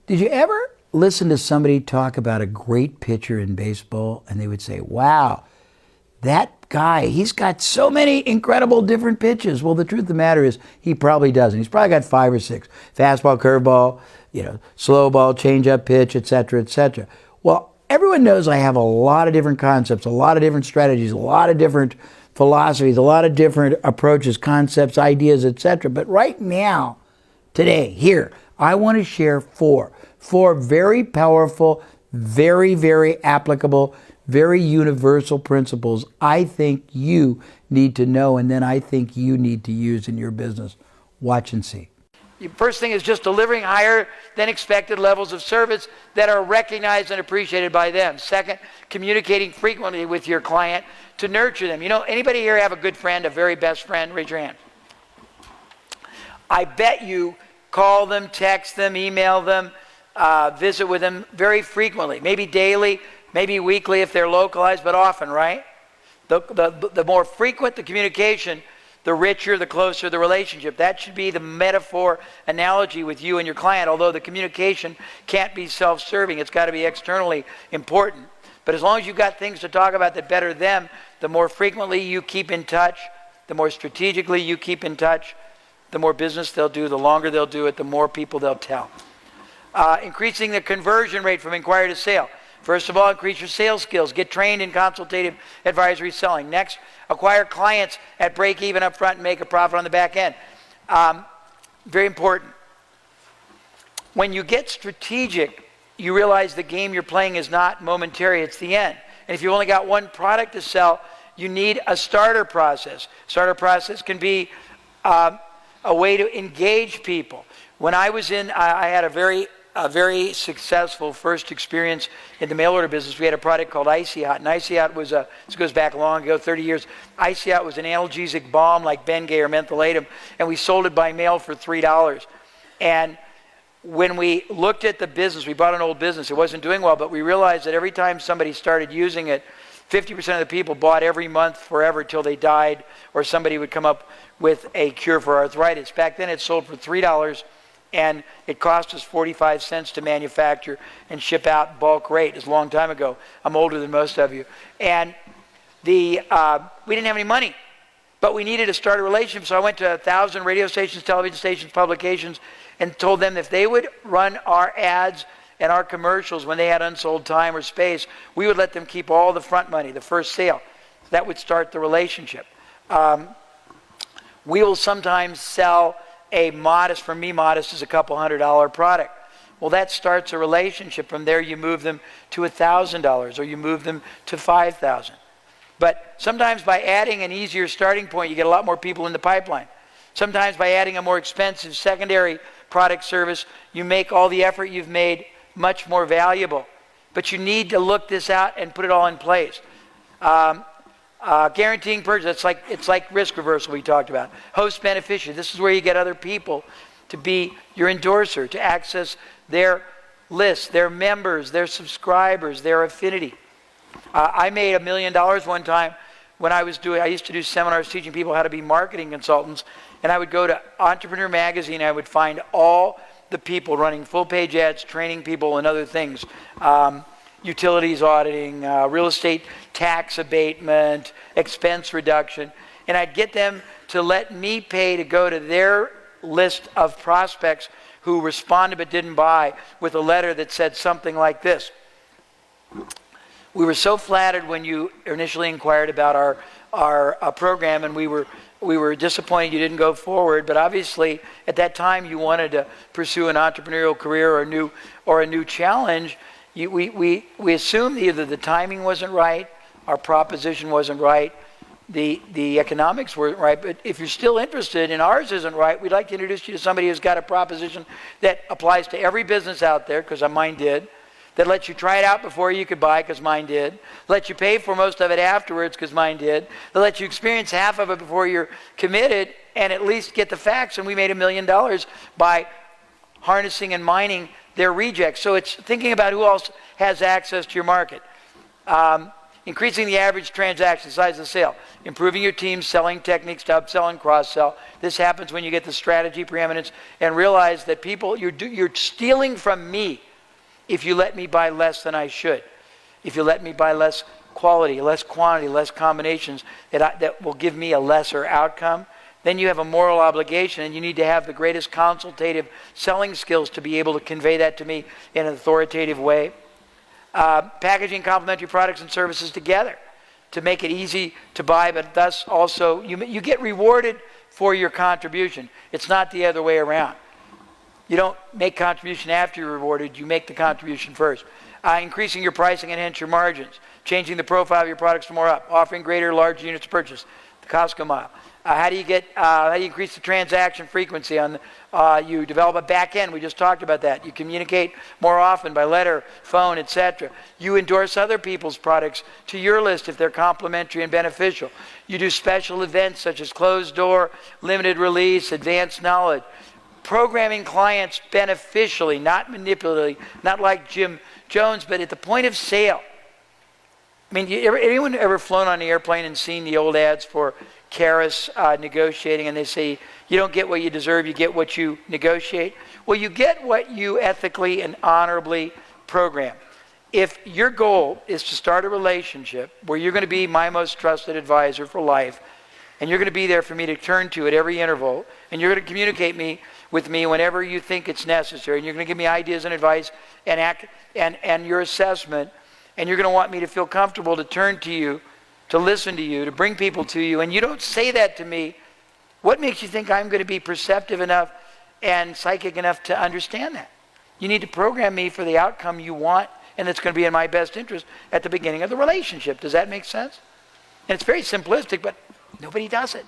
Did you ever listen to somebody talk about a great pitcher in baseball and they would say, wow, that guy, he's got so many incredible different pitches. Well, the truth of the matter is he probably doesn't. He's probably got 5 or 6. Fastball, curveball, slow ball, changeup pitch, et cetera, et cetera. Well, everyone knows I have a lot of different concepts, a lot of different strategies, a lot of different philosophies, a lot of different approaches, concepts, ideas, et cetera. But right now, today, here, I want to share four very powerful, very, very applicable, very universal principles I think you need to know, and then I think you need to use in your business. Watch and see. The first thing is just delivering higher than expected levels of service that are recognized and appreciated by them. Second, communicating frequently with your client to nurture them. Anybody here have a good friend, a very best friend? Raise your hand. I bet you call them, text them, email them, visit with them very frequently, maybe daily, maybe weekly if they're localized, but often, right? The more frequent the communication, the richer, the closer the relationship. That should be the metaphor analogy with you and your client, although the communication can't be self-serving. It's got to be externally important. But as long as you've got things to talk about that better them, the more frequently you keep in touch, the more strategically you keep in touch, the more business they'll do, the longer they'll do it, the more people they'll tell. Increasing the conversion rate from inquiry to sale. First of all, increase your sales skills. Get trained in consultative advisory selling. Next, acquire clients at break even up front and make a profit on the back end. Very important. When you get strategic, you realize the game you're playing is not momentary, it's the end. And if you've only got one product to sell, you need a starter process. Starter process can be a way to engage people. When I was I had a very successful first experience in the mail order business. We had a product called Icy Hot, and Icy Hot was this goes back long ago, 30 years. Icy Hot was an analgesic balm like Bengay or mentholatum, and we sold it by mail for $3. And when we looked at the business, we bought an old business. It wasn't doing well, but we realized that every time somebody started using it, 50% of the people bought every month forever till they died, or somebody would come up with a cure for arthritis. Back then it sold for $3, and it cost us 45 cents to manufacture and ship out bulk rate. It's a long time ago. I'm older than most of you. And we didn't have any money, but we needed to start a relationship. So I went to 1,000 radio stations, television stations, publications, and told them if they would run our ads and our commercials when they had unsold time or space, we would let them keep all the front money, the first sale. That would start the relationship. We will sometimes sell a modest, for me modest is a couple $100 product. Well, that starts a relationship. From there you move them to $1,000 or you move them to $5,000. But sometimes by adding an easier starting point, you get a lot more people in the pipeline. Sometimes by adding a more expensive secondary product service, you make all the effort you've made much more valuable. But you need to look this out and put it all in place. Guaranteeing purchase, it's like risk reversal we talked about. Host beneficiary, this is where you get other people to be your endorser, to access their list, their members, their subscribers, their affinity. I made $1 million one time when I used to do seminars teaching people how to be marketing consultants, and I would go to Entrepreneur Magazine, I would find all the people running full page ads, training people and other things. Utilities auditing, real estate tax abatement, expense reduction, and I'd get them to let me pay to go to their list of prospects who responded but didn't buy with a letter that said something like this. We were so flattered when you initially inquired about our program, and we were disappointed you didn't go forward, but obviously at that time you wanted to pursue an entrepreneurial career or a new challenge. We assumed either the timing wasn't right, our proposition wasn't right, the economics weren't right, but if you're still interested and ours isn't right, we'd like to introduce you to somebody who's got a proposition that applies to every business out there, because mine did, that lets you try it out before you could buy, because mine did, let you pay for most of it afterwards, because mine did, that lets you experience half of it before you're committed and at least get the facts. And we made $1 million by harnessing and mining their rejects. So it's thinking about who else has access to your market. Increasing the average transaction size of the sale. Improving your team's selling techniques to upsell and cross-sell. This happens when you get the strategy preeminence and realize that people, you're stealing from me if you let me buy less than I should. If you let me buy less quality, less quantity, less combinations that will give me a lesser outcome, then you have a moral obligation, and you need to have the greatest consultative selling skills to be able to convey that to me in an authoritative way. Packaging complementary products and services together to make it easy to buy, but thus also you get rewarded for your contribution. It's not the other way around. You don't make contribution after you're rewarded, you make the contribution first. Increasing your pricing and hence your margins. Changing the profile of your products to more up. Offering greater large units purchase. The Costco mile. How do you increase the transaction frequency on you develop a back end? We just talked about that. You communicate more often by letter, phone, etc. You endorse other people's products to your list if they're complementary and beneficial. You do special events such as closed door, limited release, advanced knowledge. Programming clients beneficially, not manipulatively, not like Jim Jones, but at the point of sale. I mean, anyone ever flown on an airplane and seen the old ads for Karis negotiating, and they say, you don't get what you deserve, you get what you negotiate? Well, you get what you ethically and honorably program. If your goal is to start a relationship where you're going to be my most trusted advisor for life, and you're going to be there for me to turn to at every interval, and you're going to communicate with me whenever you think it's necessary, and you're going to give me ideas and advice and your assessment, and you're going to want me to feel comfortable to turn to you, to listen to you, to bring people to you, and you don't say that to me, what makes you think I'm going to be perceptive enough and psychic enough to understand that? You need to program me for the outcome you want, and it's going to be in my best interest at the beginning of the relationship. Does that make sense? And it's very simplistic, but nobody does it.